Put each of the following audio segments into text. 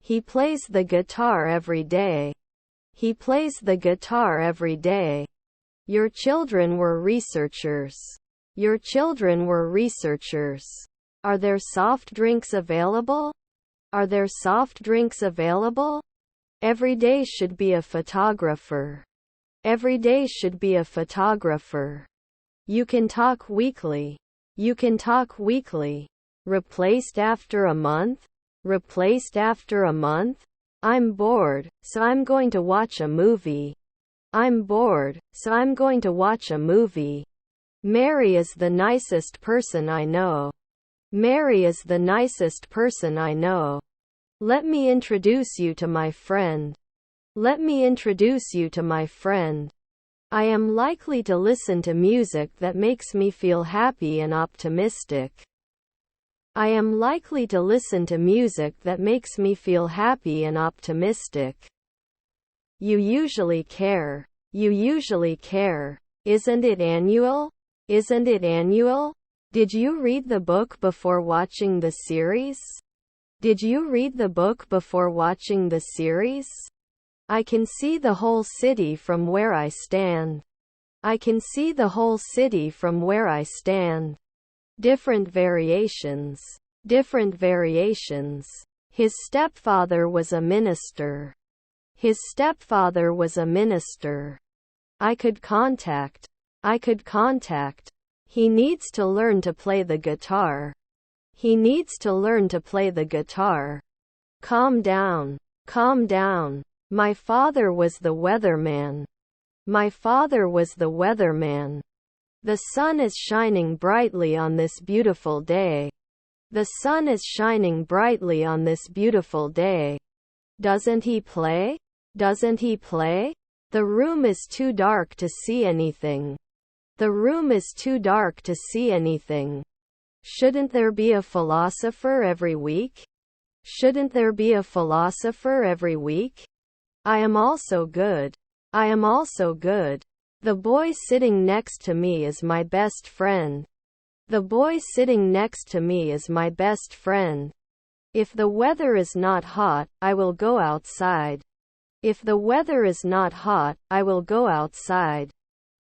He plays the guitar every day. He plays the guitar every day. Your children were researchers. Your children were researchers. Are there soft drinks available? Are there soft drinks available? Every day should be a photographer. Every day should be a photographer. You can talk weekly. You can talk weekly. Replaced after a month? Replaced after a month? I'm bored, so I'm going to watch a movie. I'm bored, so I'm going to watch a movie. Mary is the nicest person I know. Mary is the nicest person I know. Let me introduce you to my friend. Let me introduce you to my friend. I am likely to listen to music that makes me feel happy and optimistic. I am likely to listen to music that makes me feel happy and optimistic. You usually care. You usually care. Isn't it annual? Isn't it annual? Did you read the book before watching the series? Did you read the book before watching the series? I can see the whole city from where I stand. I can see the whole city from where I stand. Different variations. Different variations. His stepfather was a minister. His stepfather was a minister. I could contact. I could contact. He needs to learn to play the guitar. He needs to learn to play the guitar. Calm down. Calm down. My father was the weatherman. My father was the weatherman. The sun is shining brightly on this beautiful day. The sun is shining brightly on this beautiful day. Doesn't he play? Doesn't he play? The room is too dark to see anything. The room is too dark to see anything. Shouldn't there be a philosopher every week? Shouldn't there be a philosopher every week? I am also good. I am also good. The boy sitting next to me is my best friend. The boy sitting next to me is my best friend. If the weather is not hot, I will go outside. If the weather is not hot, I will go outside.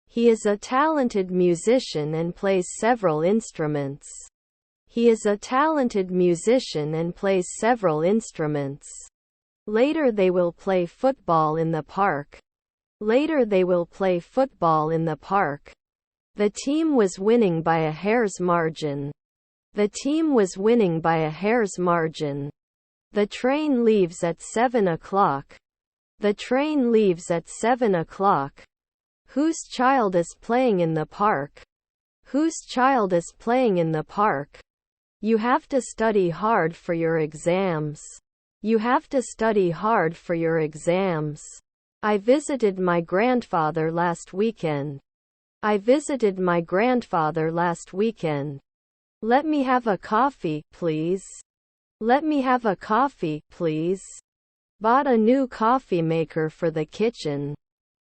He is a talented musician and plays several instruments. He is a talented musician and plays several instruments. Later they will play football in the park. Later they will play football in the park. The team was winning by a hair's margin. The team was winning by a hair's margin. The train leaves at 7 o'clock. The train leaves at 7 o'clock. Whose child is playing in the park? Whose child is playing in the park? You have to study hard for your exams. You have to study hard for your exams. I visited my grandfather last weekend. I visited my grandfather last weekend. Let me have a coffee, please. Let me have a coffee, please. Bought a new coffee maker for the kitchen.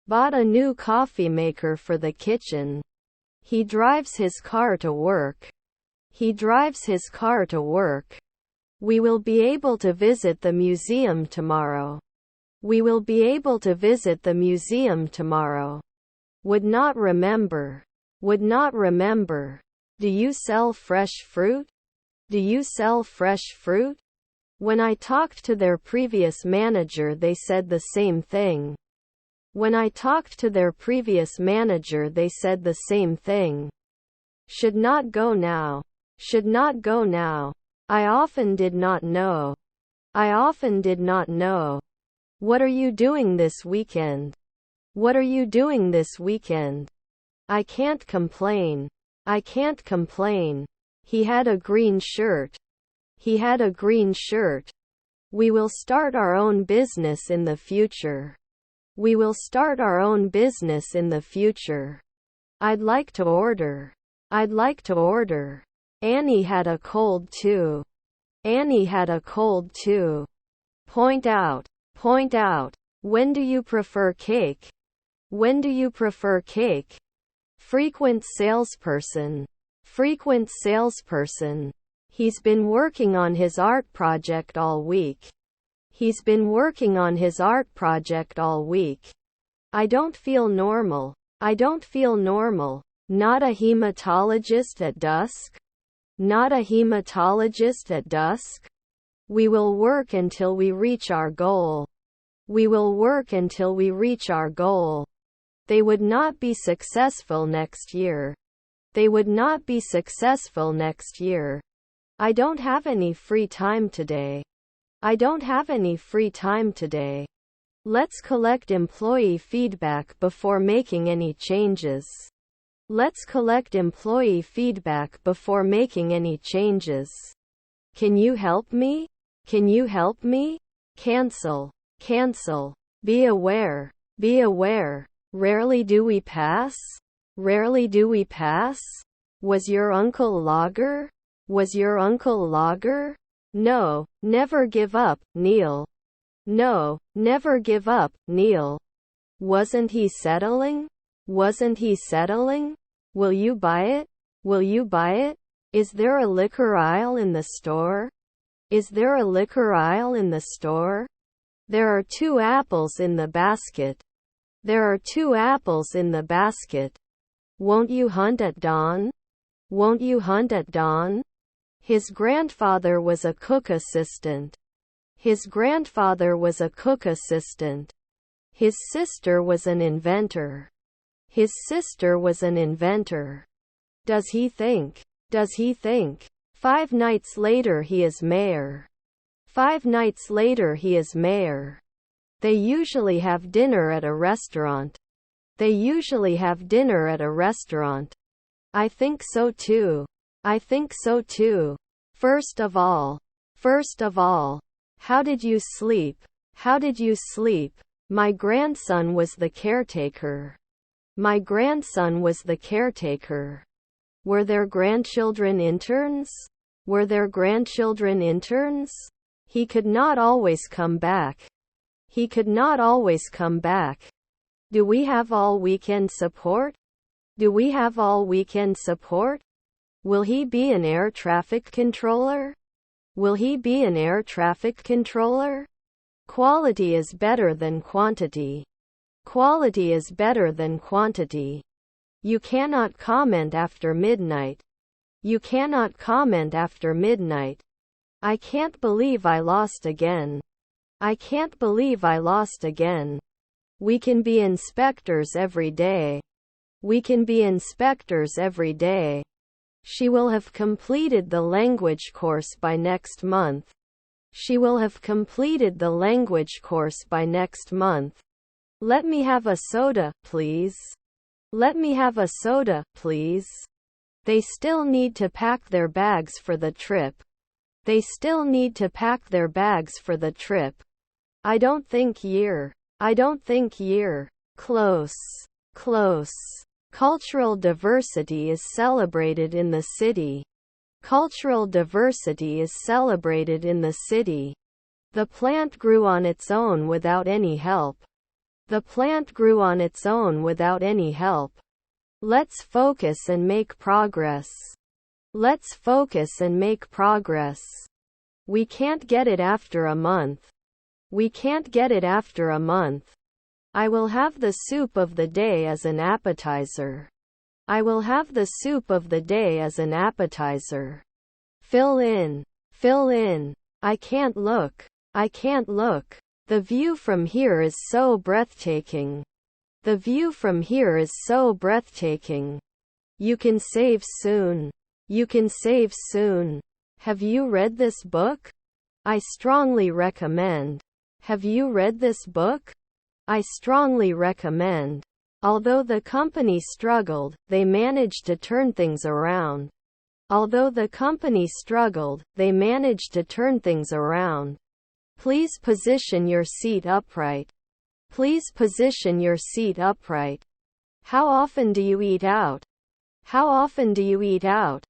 Bought a new coffee maker for the kitchen. He drives his car to work. He drives his car to work. We will be able to visit the museum tomorrow. We will be able to visit the museum tomorrow. Would not remember. Would not remember. Do you sell fresh fruit? Do you sell fresh fruit? When I talked to their previous manager, they said the same thing. When I talked to their previous manager, they said the same thing. Should not go now. Should not go now. I often did not know. I often did not know. What are you doing this weekend? What are you doing this weekend? I can't complain. I can't complain. He had a green shirt. He had a green shirt. We will start our own business in the future. We will start our own business in the future. I'd like to order. I'd like to order. Annie had a cold too. Annie had a cold too. Point out. Point out. When do you prefer cake? When do you prefer cake? Frequent salesperson. Frequent salesperson. He's been working on his art project all week. He's been working on his art project all week. I don't feel normal. I don't feel normal. Not a hematologist at dusk? Not a hematologist at dusk? We will work until we reach our goal. We will work until we reach our goal. They would not be successful next year. They would not be successful next year. I don't have any free time today. I don't have any free time today. Let's collect employee feedback before making any changes. Let's collect employee feedback before making any changes. Can you help me? Can you help me? Cancel. Cancel. Be aware. Be aware. Rarely do we pass? Rarely do we pass? Was your uncle Lager? Was your uncle Lager? No, never give up, Neil. No, never give up, Neil. Wasn't he settling? Wasn't he settling? Will you buy it? Will you buy it? Is there a liquor aisle in the store? Is there a liquor aisle in the store? There are 2 apples in the basket. There are 2 apples in the basket. Won't you hunt at dawn? Won't you hunt at dawn? His grandfather was a cook assistant. His grandfather was a cook assistant. His sister was an inventor. His sister was an inventor. Does he think? Does he think? 5 nights later he is mayor. 5 nights later he is mayor. They usually have dinner at a restaurant. They usually have dinner at a restaurant. I think so too. I think so too. First of all, how did you sleep? How did you sleep? My grandson was the caretaker. My grandson was the caretaker. Were there grandchildren interns? Were there grandchildren interns? He could not always come back. He could not always come back. Do we have all weekend support? Do we have all weekend support? Will he be an air traffic controller? Will he be an air traffic controller? Quality is better than quantity. Quality is better than quantity. You cannot comment after midnight. You cannot comment after midnight. I can't believe I lost again. I can't believe I lost again. We can be inspectors every day. We can be inspectors every day. She will have completed the language course by next month. She will have completed the language course by next month. Let me have a soda, please. Let me have a soda, please. They still need to pack their bags for the trip. They still need to pack their bags for the trip. I don't think year. I don't think year. Close. Close. Cultural diversity is celebrated in the city. Cultural diversity is celebrated in the city. The plant grew on its own without any help. The plant grew on its own without any help. Let's focus and make progress. Let's focus and make progress. We can't get it after a month. We can't get it after a month. I will have the soup of the day as an appetizer. I will have the soup of the day as an appetizer. Fill in. Fill in. I can't look. I can't look. The view from here is so breathtaking. The view from here is so breathtaking. You can save soon. You can save soon. Have you read this book? I strongly recommend. Have you read this book? I strongly recommend. Although the company struggled, they managed to turn things around. Although the company struggled, they managed to turn things around. Please position your seat upright. Please position your seat upright. How often do you eat out? How often do you eat out?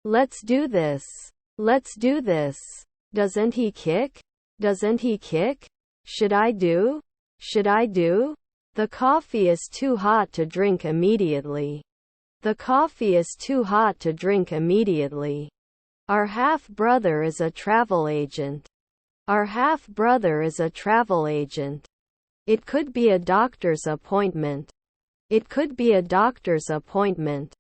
Let's do this. Let's do this. Doesn't he kick? Doesn't he kick? Should I do? Should I do? The coffee is too hot to drink immediately. The coffee is too hot to drink immediately. Our half-brother is a travel agent. Our half-brother is a travel agent. It could be a doctor's appointment. It could be a doctor's appointment.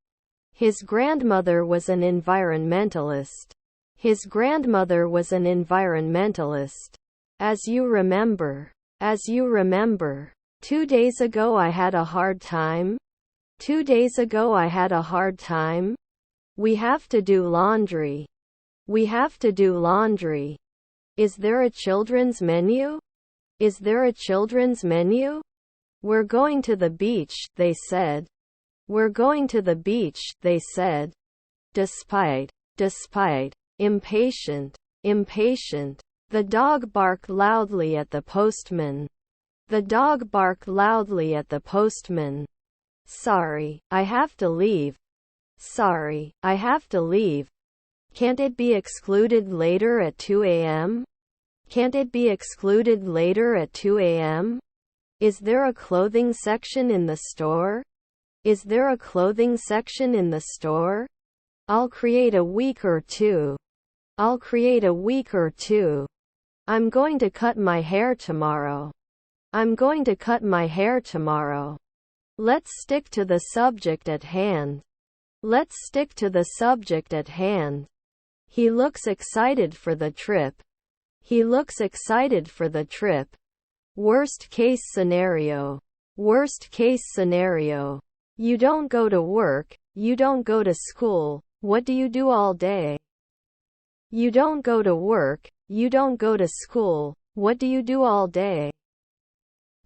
His grandmother was an environmentalist. His grandmother was an environmentalist. As you remember. As you remember. 2 days ago I had a hard time. 2 days ago I had a hard time. We have to do laundry. We have to do laundry. Is there a children's menu? Is there a children's menu? We're going to the beach, they said. We're going to the beach, they said. Despite. Impatient. The dog barked loudly at the postman. The dog barked loudly at the postman. Sorry, I have to leave. Sorry, I have to leave. Can't it be excluded later at 2 a.m.? Can't it be excluded later at 2 a.m.? Is there a clothing section in the store? Is there a clothing section in the store? I'll create a week or two. I'll create a week or two. I'm going to cut my hair tomorrow. I'm going to cut my hair tomorrow. Let's stick to the subject at hand. Let's stick to the subject at hand. He looks excited for the trip. He looks excited for the trip. Worst case scenario. Worst case scenario. You don't go to work, you don't go to school, what do you do all day? You don't go to work, you don't go to school, what do you do all day?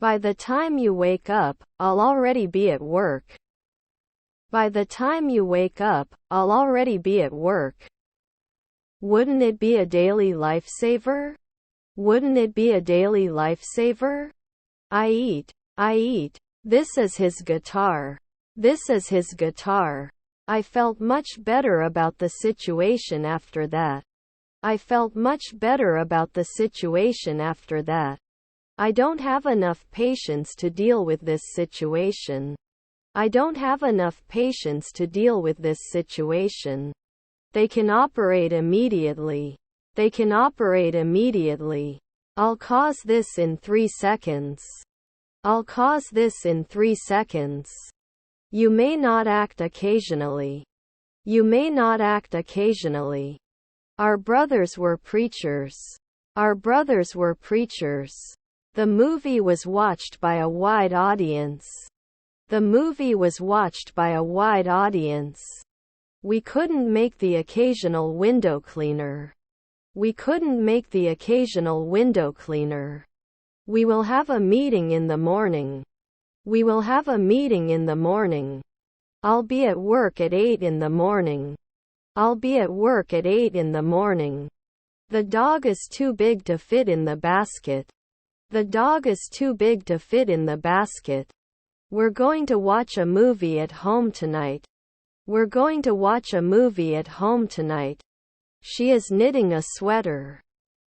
By the time you wake up, I'll already be at work. By the time you wake up, I'll already be at work. Wouldn't it be a daily lifesaver? Wouldn't it be a daily lifesaver? I eat. This is his guitar. This is his guitar. I felt much better about the situation after that. I felt much better about the situation after that. I don't have enough patience to deal with this situation. I don't have enough patience to deal with this situation. They can operate immediately. They can operate immediately. I'll cause this in 3 seconds. I'll cause this in 3 seconds. You may not act occasionally. You may not act occasionally. Our brothers were preachers. Our brothers were preachers. The movie was watched by a wide audience. The movie was watched by a wide audience. We couldn't make the occasional window cleaner. We couldn't make the occasional window cleaner. We will have a meeting in the morning. We will have a meeting in the morning. I'll be at work at 8 in the morning. I'll be at work at 8 in the morning. The dog is too big to fit in the basket. The dog is too big to fit in the basket. We're going to watch a movie at home tonight. We're going to watch a movie at home tonight. She is knitting a sweater.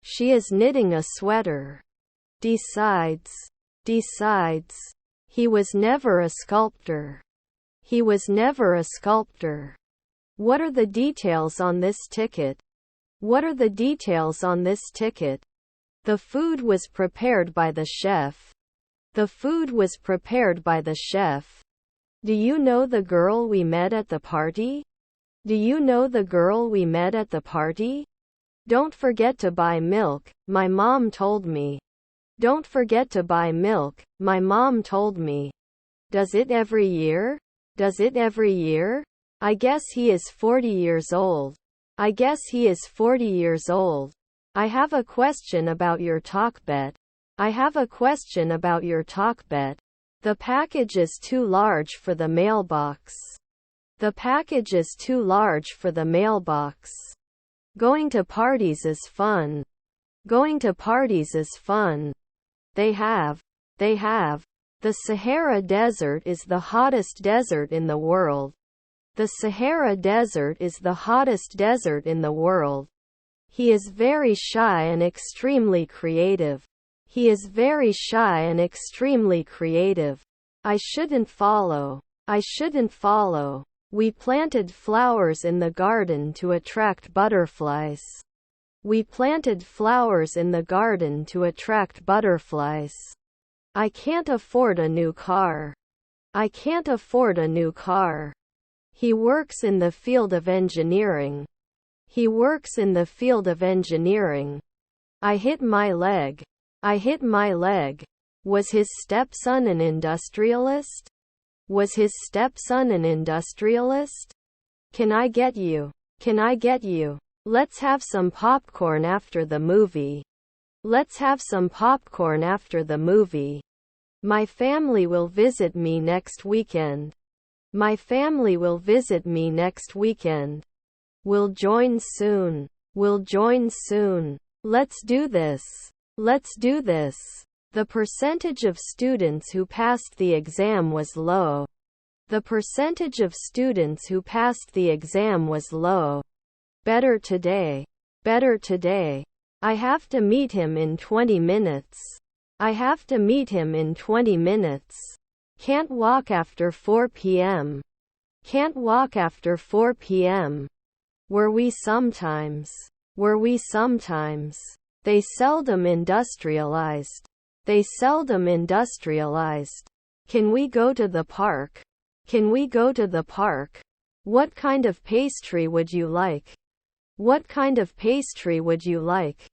She is knitting a sweater. Decides. He was never a sculptor. He was never a sculptor. What are the details on this ticket? What are the details on this ticket? The food was prepared by the chef. The food was prepared by the chef. Do you know the girl we met at the party? Do you know the girl we met at the party? Don't forget to buy milk, my mom told me. Don't forget to buy milk, my mom told me. Does it every year? Does it every year? I guess he is 40 years old. I guess he is 40 years old. I have a question about your talk bet. I have a question about your talk bet. The package is too large for the mailbox. The package is too large for the mailbox. Going to parties is fun. Going to parties is fun. They have. The Sahara Desert is the hottest desert in the world. The Sahara Desert is the hottest desert in the world. He is very shy and extremely creative. He is very shy and extremely creative. I shouldn't follow. I shouldn't follow. We planted flowers in the garden to attract butterflies. We planted flowers in the garden to attract butterflies. I can't afford a new car. I can't afford a new car. He works in the field of engineering. He works in the field of engineering. I hit my leg. I hit my leg. Was his stepson an industrialist? Was his stepson an industrialist? Can I get you? Can I get you? Let's have some popcorn after the movie. Let's have some popcorn after the movie. My family will visit me next weekend. My family will visit me next weekend. We'll join soon. We'll join soon. Let's do this. Let's do this. The percentage of students who passed the exam was low. The percentage of students who passed the exam was low. Better today. Better today. I have to meet him in 20 minutes. I have to meet him in 20 minutes. Can't walk after 4 p.m. Can't walk after 4 p.m. Were we sometimes? Were we sometimes? They seldom industrialized. They seldom industrialized. Can we go to the park? Can we go to the park? What kind of pastry would you like? What kind of pastry would you like?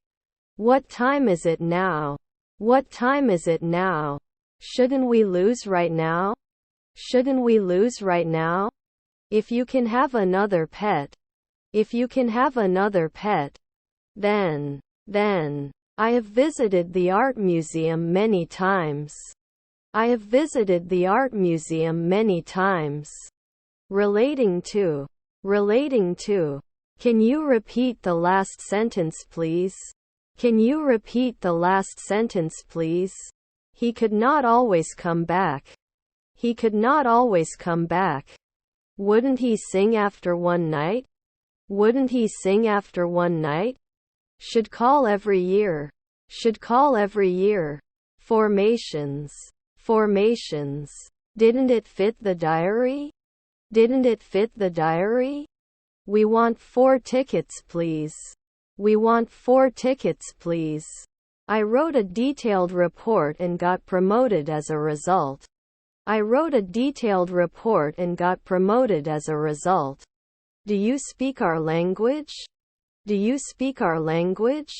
What time is it now? What time is it now? Shouldn't we lose right now? Shouldn't we lose right now? If you can have another pet. If you can have another pet. Then. I have visited the art museum many times. I have visited the art museum many times. Relating to. Relating to. Can you repeat the last sentence, please? Can you repeat the last sentence, please? He could not always come back. He could not always come back. Wouldn't he sing after one night? Wouldn't he sing after one night? Should call every year. Should call every year. Formations. Formations. Didn't it fit the diary? Didn't it fit the diary? We want 4 tickets, please. We want 4 tickets, please. I wrote a detailed report and got promoted as a result. I wrote a detailed report and got promoted as a result. Do you speak our language? Do you speak our language?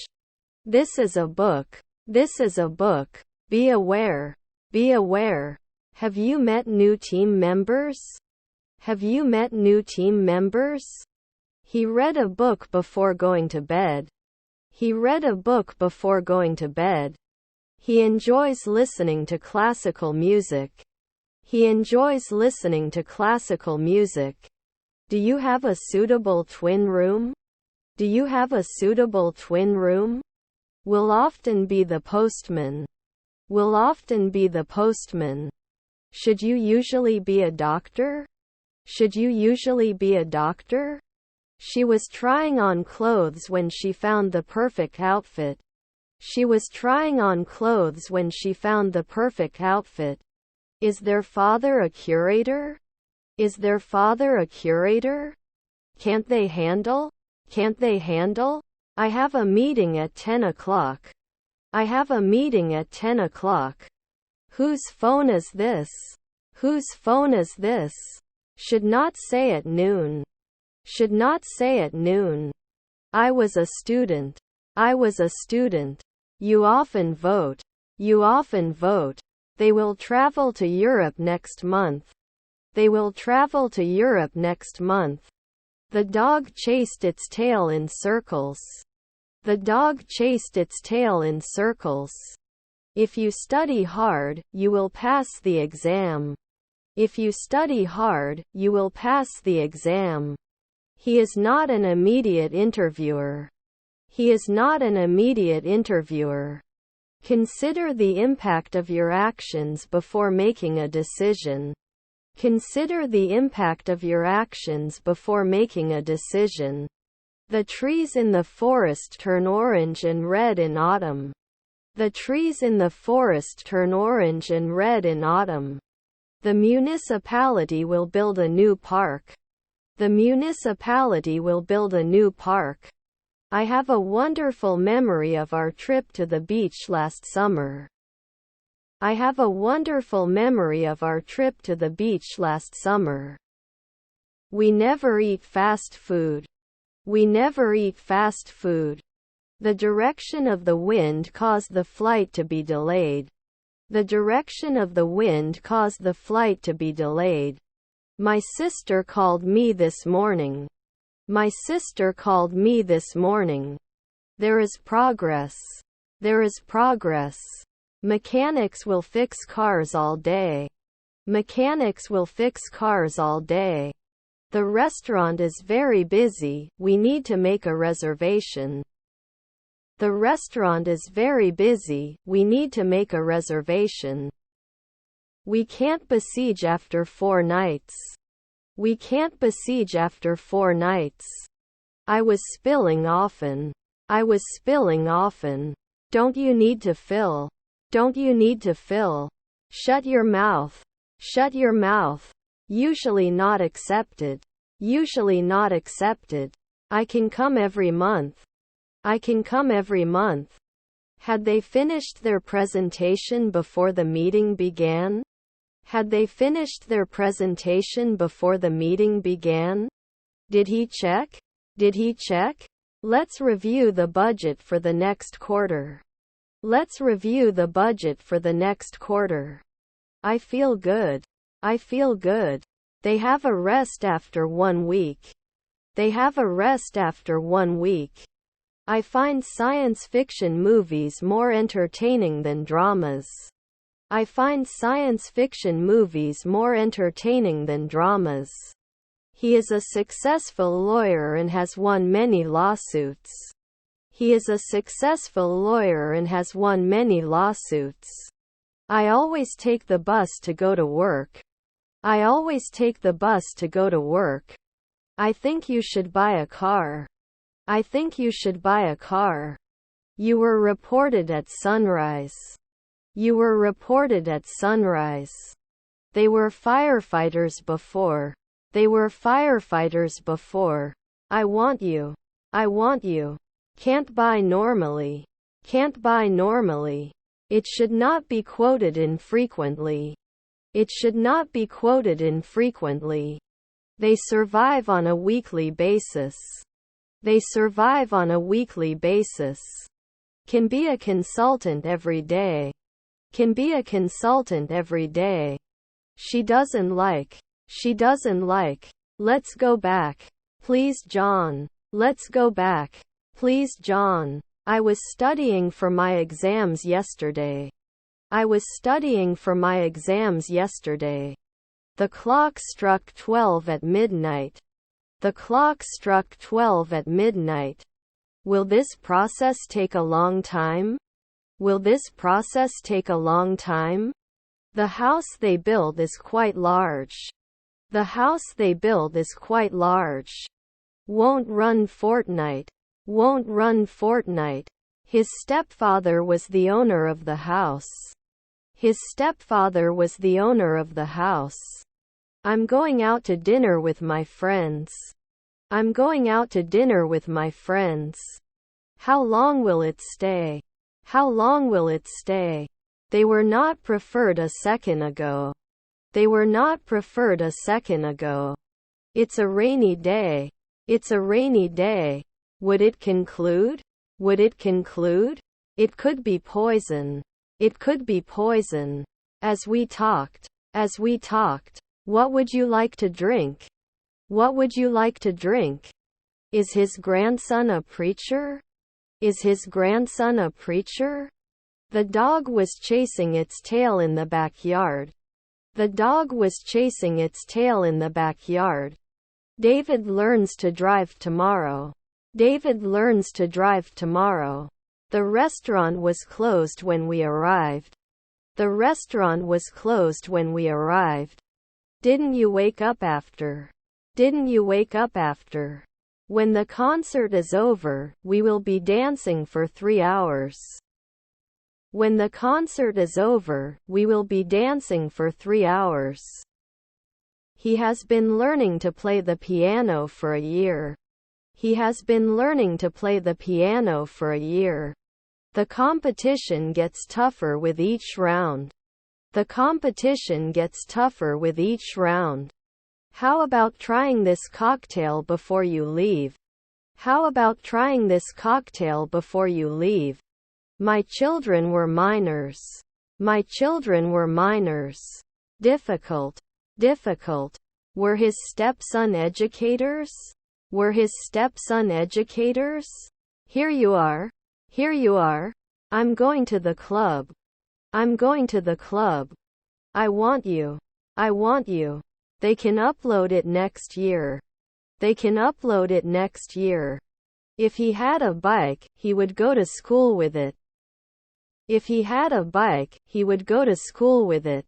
This is a book. This is a book. Be aware. Be aware. Have you met new team members? Have you met new team members? He read a book before going to bed. He read a book before going to bed. He enjoys listening to classical music. He enjoys listening to classical music. Do you have a suitable twin room? Do you have a suitable twin room? Will often be the postman. Will often be the postman. Should you usually be a doctor? Should you usually be a doctor? She was trying on clothes when she found the perfect outfit. She was trying on clothes when she found the perfect outfit. Is their father a curator? Is their father a curator? Can't they handle? Can't they handle? I have a meeting at 10 o'clock. I have a meeting at 10 o'clock. Whose phone is this? Whose phone is this? Should not say at noon. Should not say at noon. I was a student. I was a student. You often vote. You often vote. They will travel to Europe next month. They will travel to Europe next month. The dog chased its tail in circles. The dog chased its tail in circles. If you study hard, you will pass the exam. If you study hard, you will pass the exam. He is not an immediate interviewer. He is not an immediate interviewer. Consider the impact of your actions before making a decision. Consider the impact of your actions before making a decision. The trees in the forest turn orange and red in autumn. The trees in the forest turn orange and red in autumn. The municipality will build a new park. The municipality will build a new park. I have a wonderful memory of our trip to the beach last summer. I have a wonderful memory of our trip to the beach last summer. We never eat fast food. We never eat fast food. The direction of the wind caused the flight to be delayed. The direction of the wind caused the flight to be delayed. My sister called me this morning. My sister called me this morning. There is progress. There is progress. Mechanics will fix cars all day. Mechanics will fix cars all day. The restaurant is very busy, we need to make a reservation. The restaurant is very busy, we need to make a reservation. We can't besiege after 4 nights. We can't besiege after 4 nights. I was spilling often. I was spilling often. Don't you need to fill? Don't you need to fill? Shut your mouth. Shut your mouth. Usually not accepted. Usually not accepted. I can come every month. I can come every month. Had they finished their presentation before the meeting began? Had they finished their presentation before the meeting began? Did he check? Did he check? Let's review the budget for the next quarter. Let's review the budget for the next quarter. I feel good. I feel good. They have a rest after 1 week. They have a rest after 1 week. I find science fiction movies more entertaining than dramas. I find science fiction movies more entertaining than dramas. He is a successful lawyer and has won many lawsuits. He is a successful lawyer and has won many lawsuits. I always take the bus to go to work. I always take the bus to go to work. I think you should buy a car. I think you should buy a car. You were reported at sunrise. You were reported at sunrise. They were firefighters before. They were firefighters before. I want you. I want you. Can't buy normally. Can't buy normally. It should not be quoted infrequently. It should not be quoted infrequently. They survive on a weekly basis. They survive on a weekly basis. Can be a consultant every day. Can be a consultant every day. She doesn't like. She doesn't like. Let's go back. Please, John. Let's go back. Please, John. I was studying for my exams yesterday. I was studying for my exams yesterday. The clock struck 12 at midnight. The clock struck 12 at midnight. Will this process take a long time? Will this process take a long time? The house they build is quite large. The house they build is quite large. Won't run fortnight. Won't run fortnight. His stepfather was the owner of the house. His stepfather was the owner of the house. I'm going out to dinner with my friends. I'm going out to dinner with my friends. How long will it stay? How long will it stay? They were not preferred a second ago. They were not preferred a second ago. It's a rainy day. It's a rainy day. Would it conclude? Would it conclude? It could be poison. It could be poison. As we talked. As we talked. What would you like to drink? What would you like to drink? Is his grandson a preacher? Is his grandson a preacher? The dog was chasing its tail in the backyard. The dog was chasing its tail in the backyard. David learns to drive tomorrow. David learns to drive tomorrow. The restaurant was closed when we arrived. The restaurant was closed when we arrived. Didn't you wake up after? Didn't you wake up after? When the concert is over, we will be dancing for 3 hours. When the concert is over, we will be dancing for 3 hours. He has been learning to play the piano for a year. He has been learning to play the piano for a year. The competition gets tougher with each round. The competition gets tougher with each round. How about trying this cocktail before you leave? How about trying this cocktail before you leave? My children were minors. My children were minors. Difficult. Difficult. Were his stepson educators? Were his stepson educators? Here you are. Here you are. I'm going to the club. I'm going to the club. I want you. I want you. They can upload it next year. They can upload it next year. If he had a bike, he would go to school with it. If he had a bike, he would go to school with it.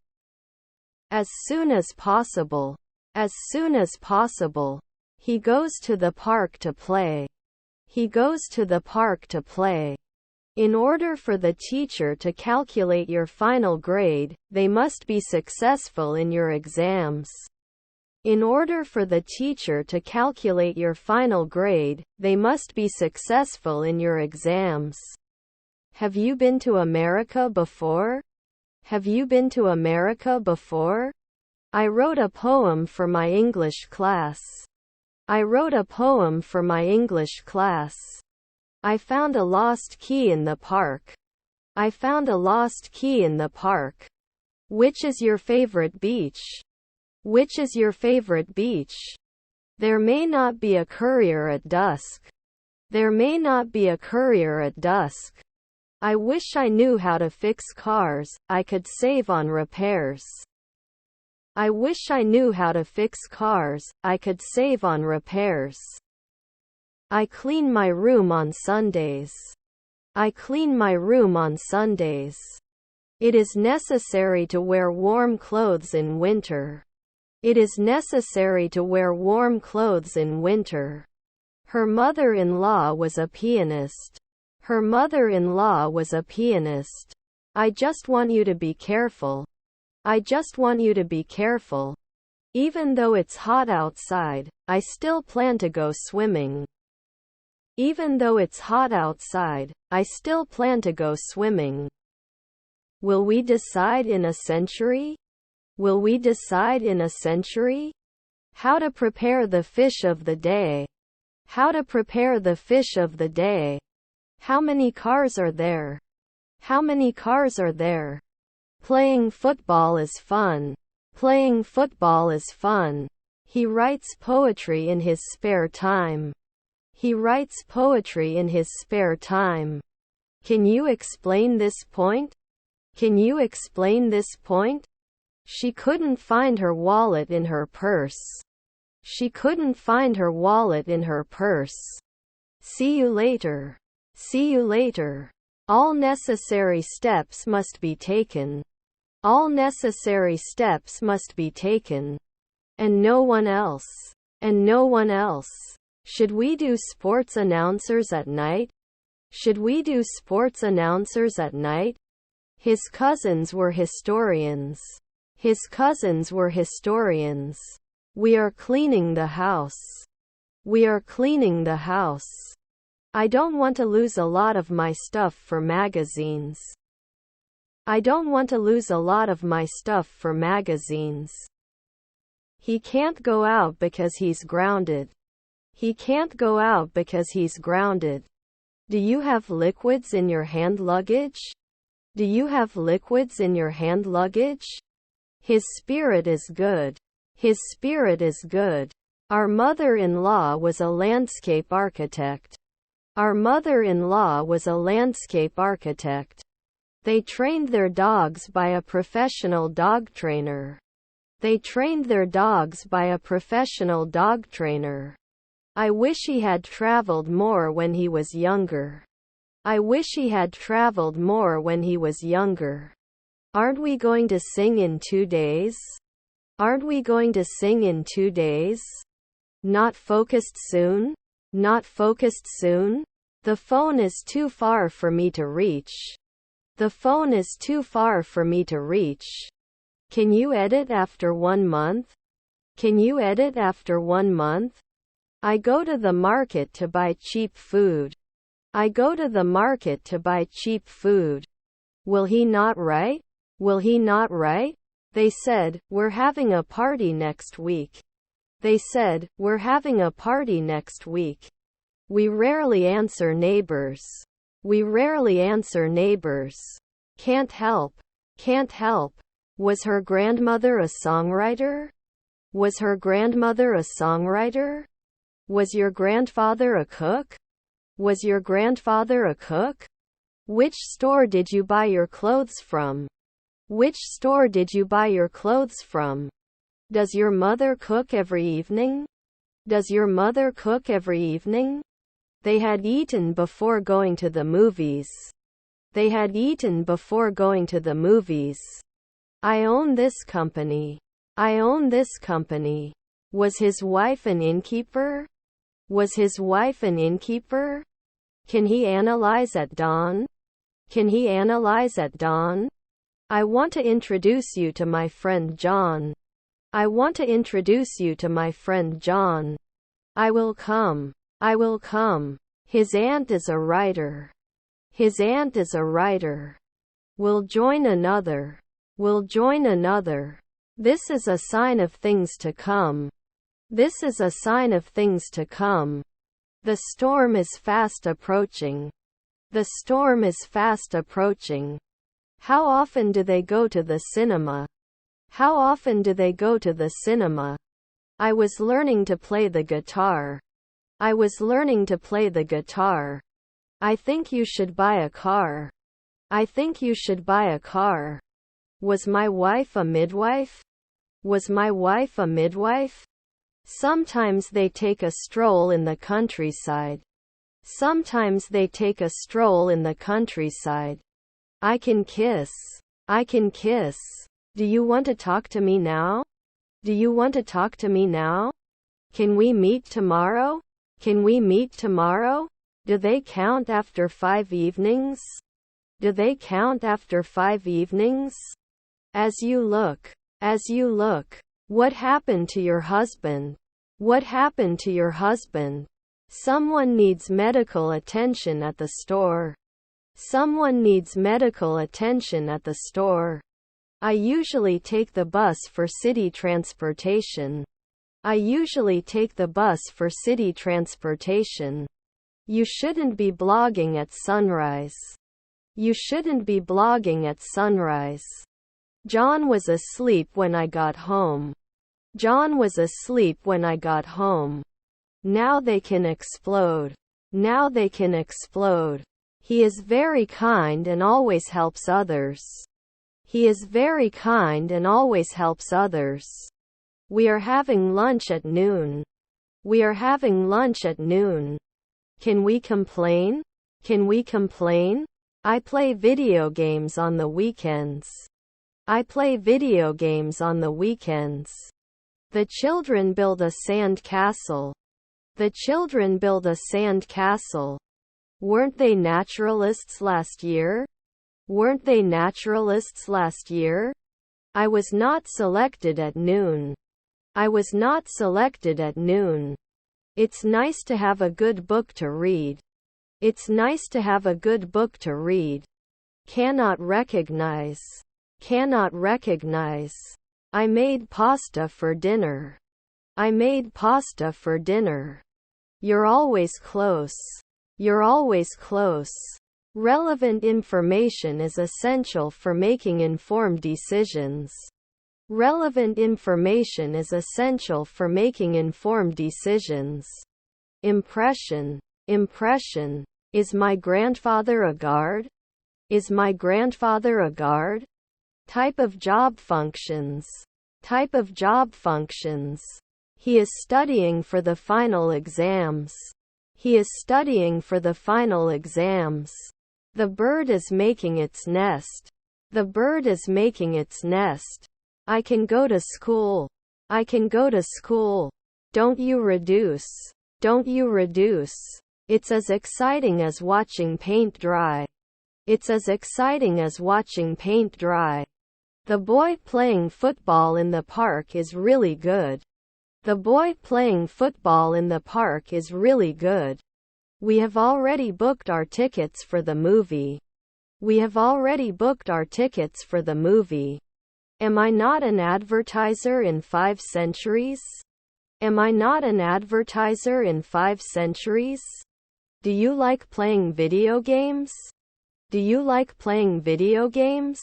As soon as possible. As soon as possible. He goes to the park to play. He goes to the park to play. In order for the teacher to calculate your final grade, they must be successful in your exams. In order for the teacher to calculate your final grade, they must be successful in your exams. Have you been to America before? Have you been to America before? I wrote a poem for my English class. I wrote a poem for my English class. I found a lost key in the park. I found a lost key in the park. Which is your favorite beach? Which is your favorite beach? There may not be a courier at dusk. There may not be a courier at dusk. I wish I knew how to fix cars, I could save on repairs. I wish I knew how to fix cars, I could save on repairs. I clean my room on Sundays. I clean my room on Sundays. It is necessary to wear warm clothes in winter. It is necessary to wear warm clothes in winter. Her mother-in-law was a pianist. Her mother-in-law was a pianist. I just want you to be careful. I just want you to be careful. Even though it's hot outside, I still plan to go swimming. Even though it's hot outside, I still plan to go swimming. Will we decide in a century? Will we decide in a century? How to prepare the fish of the day. How to prepare the fish of the day. How many cars are there? How many cars are there? Playing football is fun. Playing football is fun. He writes poetry in his spare time. He writes poetry in his spare time. Can you explain this point? Can you explain this point? She couldn't find her wallet in her purse. She couldn't find her wallet in her purse. See you later. See you later. All necessary steps must be taken. All necessary steps must be taken. And no one else. And no one else. Should we do sports announcers at night? Should we do sports announcers at night? His cousins were historians. His cousins were historians. We are cleaning the house. We are cleaning the house. I don't want to lose a lot of my stuff for magazines. I don't want to lose a lot of my stuff for magazines. He can't go out because he's grounded. He can't go out because he's grounded. Do you have liquids in your hand luggage? Do you have liquids in your hand luggage? His spirit is good. His spirit is good. Our mother-in-law was a landscape architect. Our mother-in-law was a landscape architect. They trained their dogs by a professional dog trainer. They trained their dogs by a professional dog trainer. I wish he had traveled more when he was younger. I wish he had traveled more when he was younger. Aren't we going to sing in 2 days? Aren't we going to sing in 2 days? Not focused soon? Not focused soon? The phone is too far for me to reach. The phone is too far for me to reach. Can you edit after 1 month? Can you edit after 1 month? I go to the market to buy cheap food. I go to the market to buy cheap food. Will he not write? Will he not write? They said, we're having a party next week. They said, we're having a party next week. We rarely answer neighbors. We rarely answer neighbors. Can't help. Can't help. Was her grandmother a songwriter? Was her grandmother a songwriter? Was your grandfather a cook? Was your grandfather a cook? Which store did you buy your clothes from? Which store did you buy your clothes from? Does your mother cook every evening? Does your mother cook every evening? They had eaten before going to the movies. They had eaten before going to the movies. I own this company. I own this company. Was his wife an innkeeper? Was his wife an innkeeper? Can he analyze at dawn? Can he analyze at dawn? I want to introduce you to my friend John. I want to introduce you to my friend John. I will come. I will come. His aunt is a writer. His aunt is a writer. We'll join another. We'll join another. This is a sign of things to come. This is a sign of things to come. The storm is fast approaching. The storm is fast approaching. How often do they go to the cinema? How often do they go to the cinema? I was learning to play the guitar. I was learning to play the guitar. I think you should buy a car. I think you should buy a car. Was my wife a midwife? Was my wife a midwife? Sometimes they take a stroll in the countryside. Sometimes they take a stroll in the countryside. I can kiss. I can kiss. Do you want to talk to me now? Do you want to talk to me now? Can we meet tomorrow? Can we meet tomorrow? Do they count after 5 evenings? Do they count after 5 evenings? As you look. As you look. What happened to your husband? What happened to your husband? Someone needs medical attention at the store. Someone needs medical attention at the store. I usually take the bus for city transportation. I usually take the bus for city transportation. You shouldn't be blogging at sunrise. You shouldn't be blogging at sunrise. John was asleep when I got home. John was asleep when I got home. Now they can explode. Now they can explode. He is very kind and always helps others. He is very kind and always helps others. We are having lunch at noon. We are having lunch at noon. Can we complain? Can we complain? I play video games on the weekends. I play video games on the weekends. The children build a sand castle. The children build a sand castle. Weren't they naturalists last year? Weren't they naturalists last year? I was not selected at noon. I was not selected at noon. It's nice to have a good book to read. It's nice to have a good book to read. Cannot recognize. Cannot recognize. I made pasta for dinner. I made pasta for dinner. You're always close. You're always close. Relevant information is essential for making informed decisions. Relevant information is essential for making informed decisions. Impression. Impression. Is my grandfather a guard? Is my grandfather a guard? Type of job functions. Type of job functions. He is studying for the final exams. He is studying for the final exams. The bird is making its nest. The bird is making its nest. I can go to school. I can go to school. Don't you reduce. Don't you reduce. It's as exciting as watching paint dry. It's as exciting as watching paint dry. The boy playing football in the park is really good. The boy playing football in the park is really good. We have already booked our tickets for the movie. We have already booked our tickets for the movie. Am I not an advertiser in 5 centuries? Am I not an advertiser in 5 centuries? Do you like playing video games? Do you like playing video games?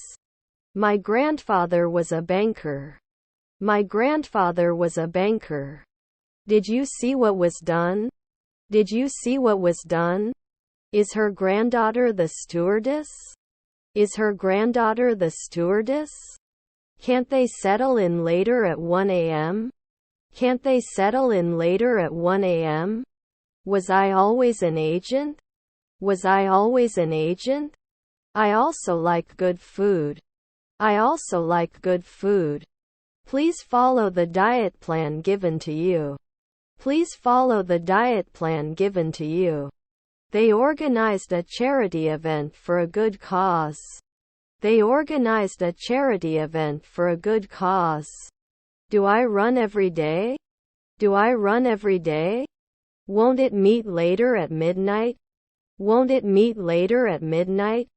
My grandfather was a banker. My grandfather was a banker. Did you see what was done? Did you see what was done? Is her granddaughter the stewardess? Is her granddaughter the stewardess? Can't they settle in later at 1 a.m.? Can't they settle in later at 1 a.m.? Was I always an agent? Was I always an agent? I also like good food. I also like good food. Please follow the diet plan given to you. Please follow the diet plan given to you. They organized a charity event for a good cause. They organized a charity event for a good cause. Do I run every day? Do I run every day? Won't it meet later at midnight? Won't it meet later at midnight?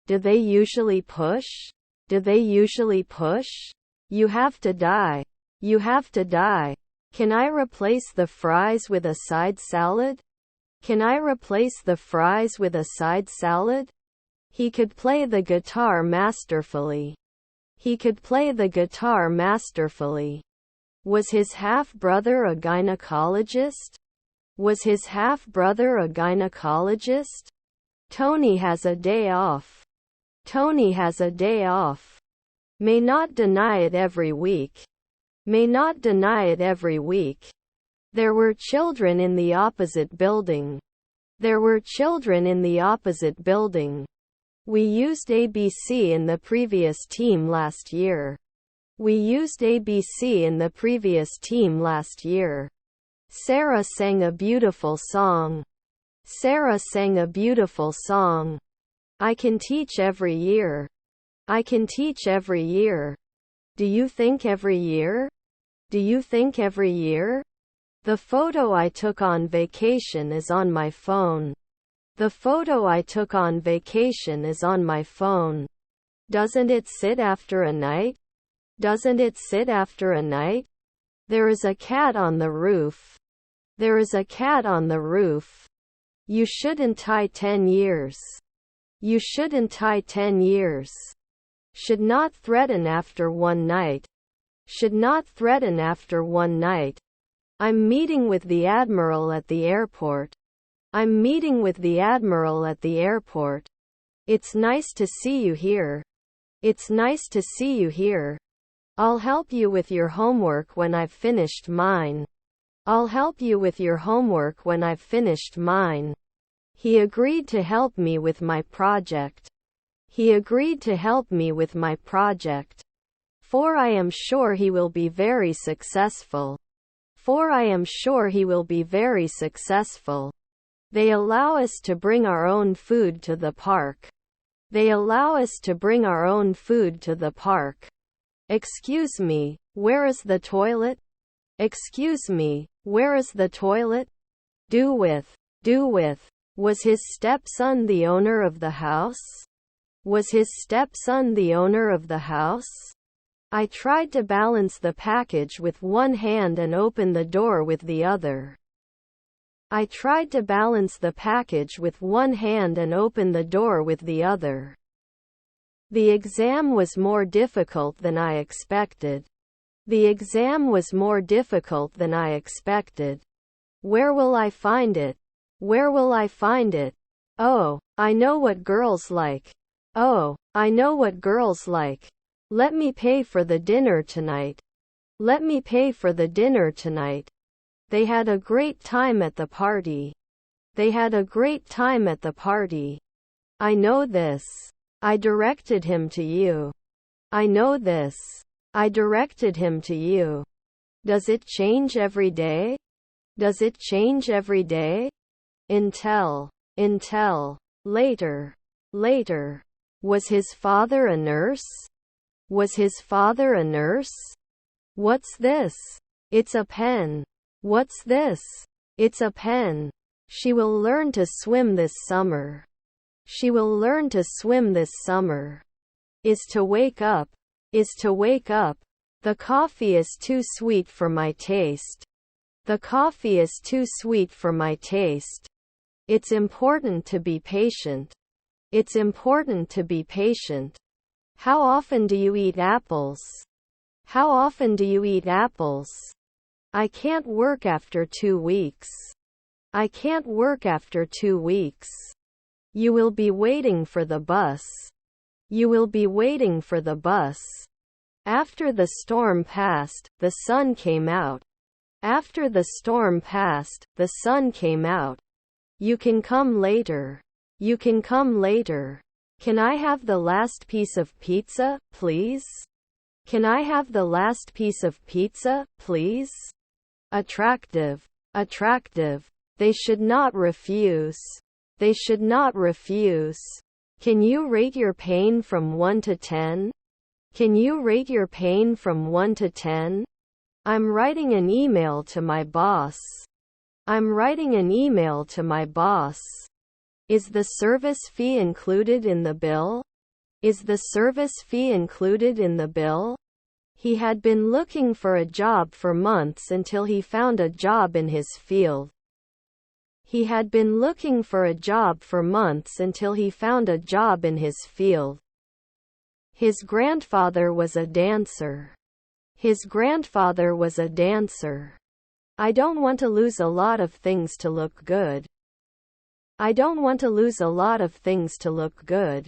Do they usually push? Do they usually push? You have to die. You have to die. Can I replace the fries with a side salad? Can I replace the fries with a side salad? He could play the guitar masterfully. He could play the guitar masterfully. Was his half-brother a gynecologist? Was his half-brother a gynecologist? Tony has a day off. Tony has a day off. May not deny it every week. May not deny it every week. There were children in the opposite building. There were children in the opposite building. We used ABC in the previous team last year. We used ABC in the previous team last year. Sarah sang a beautiful song. Sarah sang a beautiful song. I can teach every year. I can teach every year. Do you think every year? Do you think every year? The photo I took on vacation is on my phone. The photo I took on vacation is on my phone. Doesn't it sit after a night? Doesn't it sit after a night? There is a cat on the roof. There is a cat on the roof. You shouldn't tie 10 years. You shouldn't tie 10 years. Should not threaten after one night. Should not threaten after one night. I'm meeting with the Admiral at the airport. I'm meeting with the Admiral at the airport. It's nice to see you here. It's nice to see you here. I'll help you with your homework when I've finished mine. I'll help you with your homework when I've finished mine. He agreed to help me with my project. He agreed to help me with my project. For I am sure he will be very successful. For I am sure he will be very successful. They allow us to bring our own food to the park. They allow us to bring our own food to the park. Excuse me, where is the toilet? Excuse me, where is the toilet? Do with. Was his stepson the owner of the house? Was his stepson the owner of the house? I tried to balance the package with one hand and open the door with the other. I tried to balance the package with one hand and open the door with the other. The exam was more difficult than I expected. The exam was more difficult than I expected. Where will I find it? Where will I find it? Oh, I know what girls like. Oh, I know what girls like. Let me pay for the dinner tonight. Let me pay for the dinner tonight. They had a great time at the party. They had a great time at the party. I know this. I directed him to you. I know this. I directed him to you. Does it change every day? Does it change every day? Until. Later. Was his father a nurse? Was his father a nurse? What's this? It's a pen. What's this? It's a pen. She will learn to swim this summer. She will learn to swim this summer. Is to wake up. Is to wake up. The coffee is too sweet for my taste. The coffee is too sweet for my taste. It's important to be patient. It's important to be patient. How often do you eat apples? How often do you eat apples? I can't work after 2 weeks. I can't work after 2 weeks. You will be waiting for the bus. You will be waiting for the bus. After the storm passed, the sun came out. After the storm passed, the sun came out. You can come later. You can come later. Can I have the last piece of pizza, please? Can I have the last piece of pizza, please? Attractive. Attractive. They should not refuse. They should not refuse. Can you rate your pain from 1 to 10? Can you rate your pain from 1 to 10? I'm writing an email to my boss. I'm writing an email to my boss. Is the service fee included in the bill? Is the service fee included in the bill? He had been looking for a job for months until he found a job in his field. He had been looking for a job for months until he found a job in his field. His grandfather was a dancer. His grandfather was a dancer. I don't want to lose a lot of things to look good. I don't want to lose a lot of things to look good.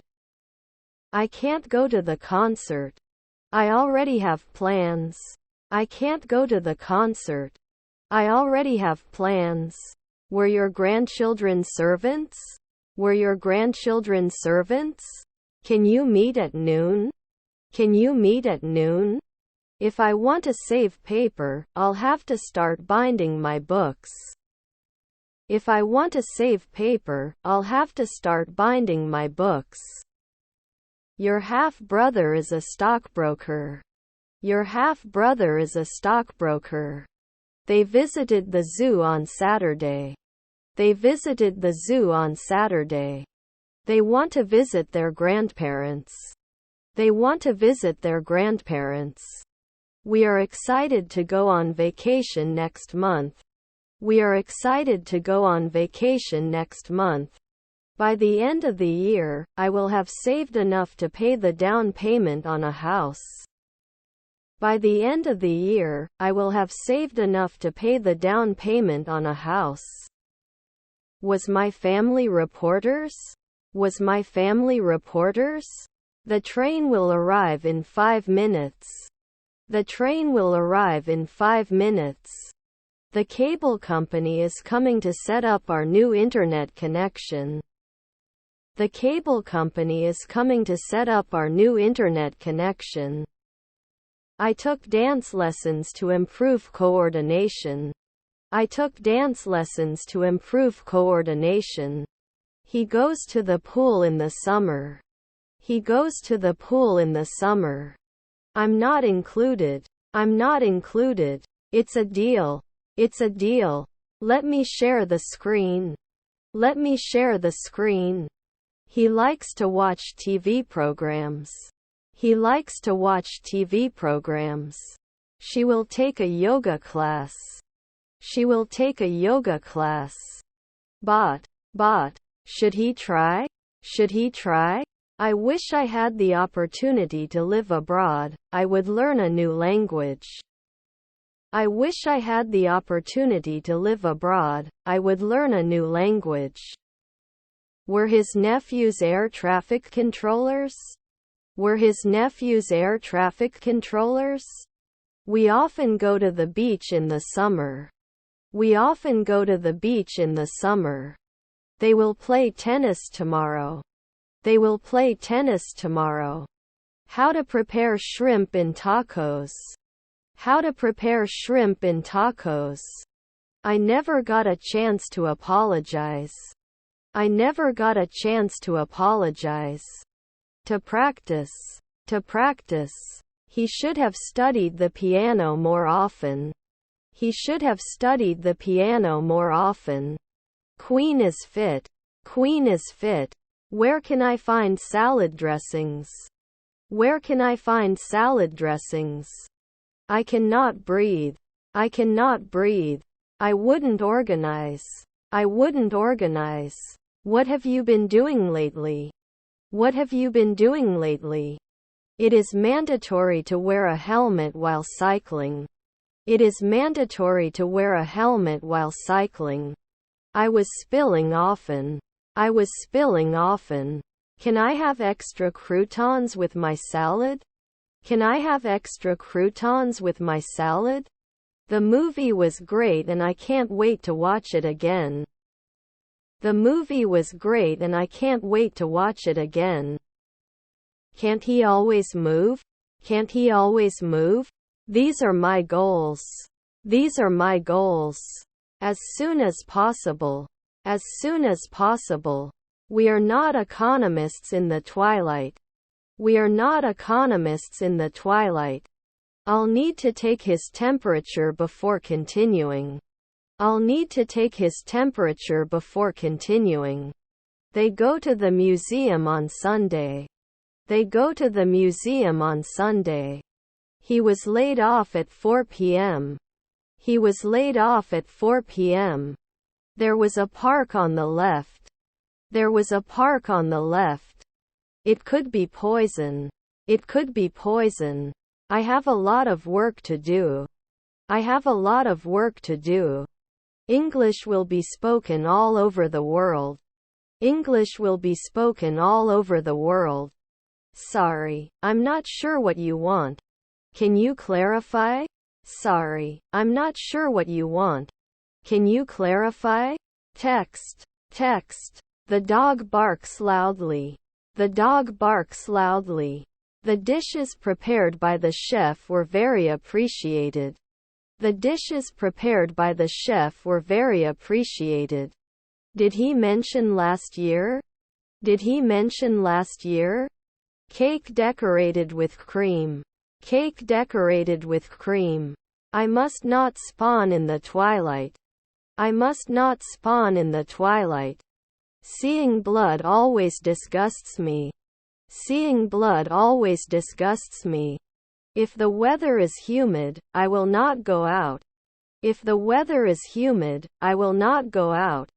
I can't go to the concert. I already have plans. I can't go to the concert. I already have plans. Were your grandchildren servants? Were your grandchildren servants? Can you meet at noon? Can you meet at noon? If I want to save paper, I'll have to start binding my books. If I want to save paper, I'll have to start binding my books. Your half-brother is a stockbroker. Your half-brother is a stockbroker. They visited the zoo on Saturday. They visited the zoo on Saturday. They want to visit their grandparents. They want to visit their grandparents. We are excited to go on vacation next month. We are excited to go on vacation next month. By the end of the year, I will have saved enough to pay the down payment on a house. By the end of the year, I will have saved enough to pay the down payment on a house. Was my family reporters? Was my family reporters? The train will arrive in 5 minutes. The train will arrive in 5 minutes. The cable company is coming to set up our new internet connection. The cable company is coming to set up our new internet connection. I took dance lessons to improve coordination. I took dance lessons to improve coordination. He goes to the pool in the summer. He goes to the pool in the summer. I'm not included. I'm not included. It's a deal. It's a deal. Let me share the screen. Let me share the screen. He likes to watch TV programs. He likes to watch TV programs. She will take a yoga class. She will take a yoga class. But, should he try? Should he try? I wish I had the opportunity to live abroad. I would learn a new language. I wish I had the opportunity to live abroad. I would learn a new language. Were his nephews air traffic controllers? Were his nephews air traffic controllers? We often go to the beach in the summer. We often go to the beach in the summer. They will play tennis tomorrow. They will play tennis tomorrow. How to prepare shrimp in tacos. How to prepare shrimp in tacos. I never got a chance to apologize. I never got a chance to apologize. To practice. To practice. He should have studied the piano more often. He should have studied the piano more often. Queen is fit. Queen is fit. Where can I find salad dressings? Where can I find salad dressings? I cannot breathe. I cannot breathe. I wouldn't organize. I wouldn't organize. What have you been doing lately? What have you been doing lately? It is mandatory to wear a helmet while cycling. It is mandatory to wear a helmet while cycling. I was spilling often. I was spilling often. Can I have extra croutons with my salad? Can I have extra croutons with my salad? The movie was great and I can't wait to watch it again. The movie was great and I can't wait to watch it again. Can't he always move? Can't he always move? These are my goals. These are my goals. As soon as possible. As soon as possible. We are not economists in the twilight. We are not economists in the twilight. I'll need to take his temperature before continuing. I'll need to take his temperature before continuing. They go to the museum on Sunday. They go to the museum on Sunday. He was laid off at 4 p.m. He was laid off at 4 p.m. There was a park on the left. There was a park on the left. It could be poison. It could be poison. I have a lot of work to do. I have a lot of work to do. English will be spoken all over the world. English will be spoken all over the world. Sorry, I'm not sure what you want. Can you clarify? Sorry, I'm not sure what you want. Can you clarify? Text. Text. The dog barks loudly. The dog barks loudly. The dishes prepared by the chef were very appreciated. The dishes prepared by the chef were very appreciated. Did he mention last year? Did he mention last year? Cake decorated with cream. Cake decorated with cream. I must not spawn in the twilight. I must not spawn in the twilight. Seeing blood always disgusts me. Seeing blood always disgusts me. If the weather is humid, I will not go out. If the weather is humid, I will not go out.